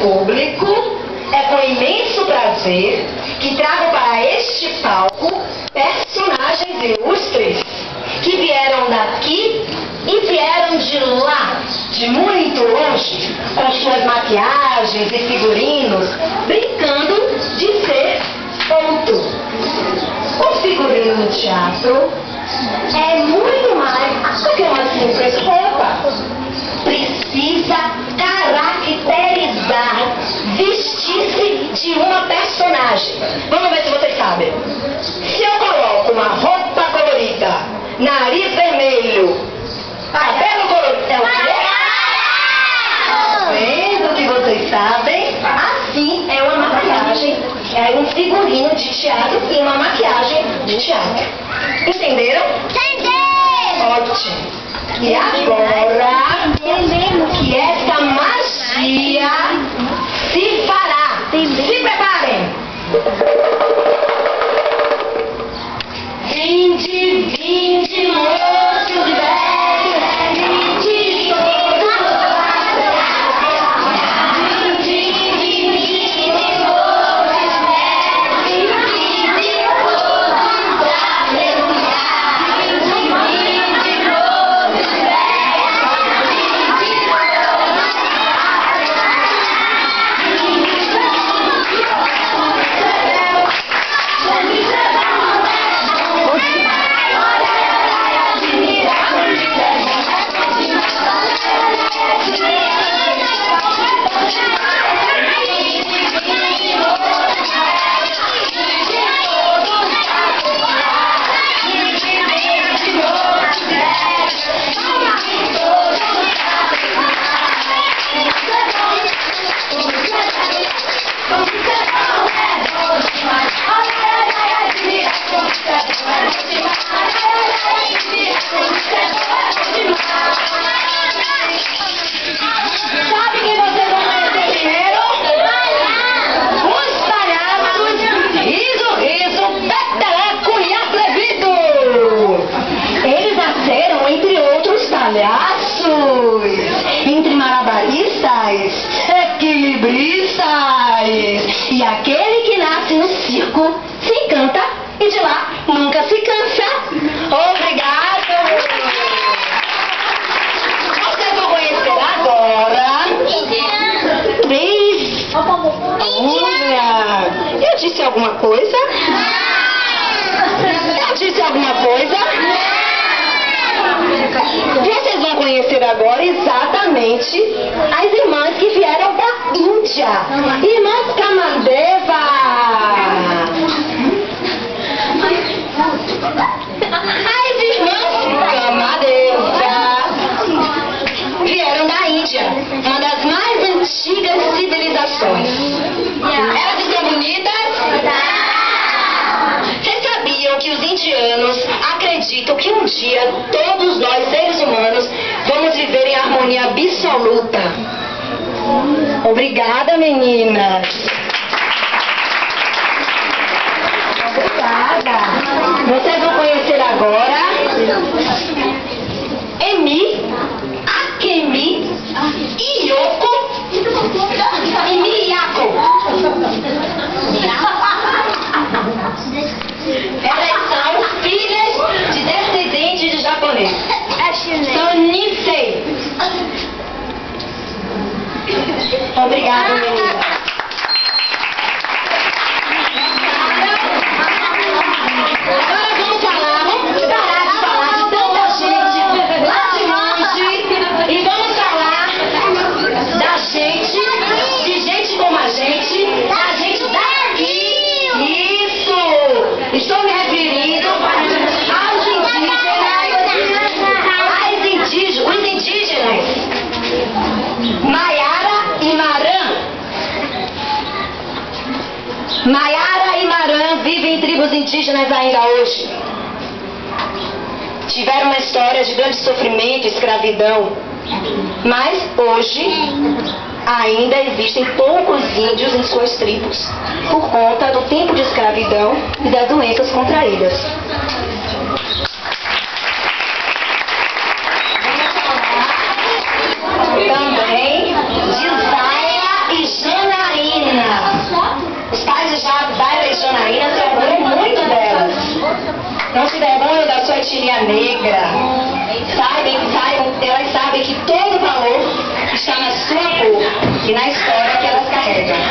público, é com imenso prazer que trago para este palco personagens ilustres que vieram daqui e vieram de lá, de muito longe, com suas maquiagens e figurinos, brincando de ser outro. O figurino no teatro é muito mais do que uma simples roupa. Precisa caracterizar, vestir-se de uma personagem. Vamos ver se vocês sabem. Se eu coloco uma roupa colorida, nariz vermelho, cabelo colorido, é o quê? Vendo que vocês sabem, assim é uma maquiagem, é um figurino de teatro e uma maquiagem de teatro. Entenderam? Entendi! Ótimo! E agora que essa magia se fará. Se preparem! Vinde, moços e velhos, vinde todos. Sabe quem vocês vão conhecer primeiro? Os palhaços Riso, Peteleco e Atrevido. Eles nasceram entre outros palhaços, entre malabaristas, equilibristas, e aquele que nasce no circo se encanta e de lá nunca se cansa. Obrigado! Vocês vão conhecer agora três. Eu disse alguma coisa? Eu disse alguma coisa? Vocês vão conhecer agora exatamente as irmãs que vieram da Índia. Irmãs Kamandeva. As irmãs Kamandeva vieram da Índia, uma das mais antigas civilizações. Elas estão bonitas? Vocês sabiam que os indianos acreditam que um dia todos nós, seres humanos, vamos viver em harmonia absoluta? Obrigada, meninas. Obrigada. Vocês vão conhecer agora Emi, Akemi, Iyoko e Miyako. Elas são filhas de descendentes de japoneses. São Nisei. Obrigada, menina. Agora vamos parar de falar de tanta gente lá de longe e vamos falar da gente, de gente como a gente daqui. Isso! Estou me referindo aos indígenas, os indígenas, Maiara e Marã. Maiara e Marã vivem em tribos indígenas ainda hoje. Tiveram uma história de grande sofrimento e escravidão. Mas hoje ainda existem poucos índios em suas tribos, por conta do tempo de escravidão e das doenças contraídas. Vamos falar também de Zaira e Jean. da sua etnia negra, elas sabem que todo o valor está na sua cor e na história que elas carregam.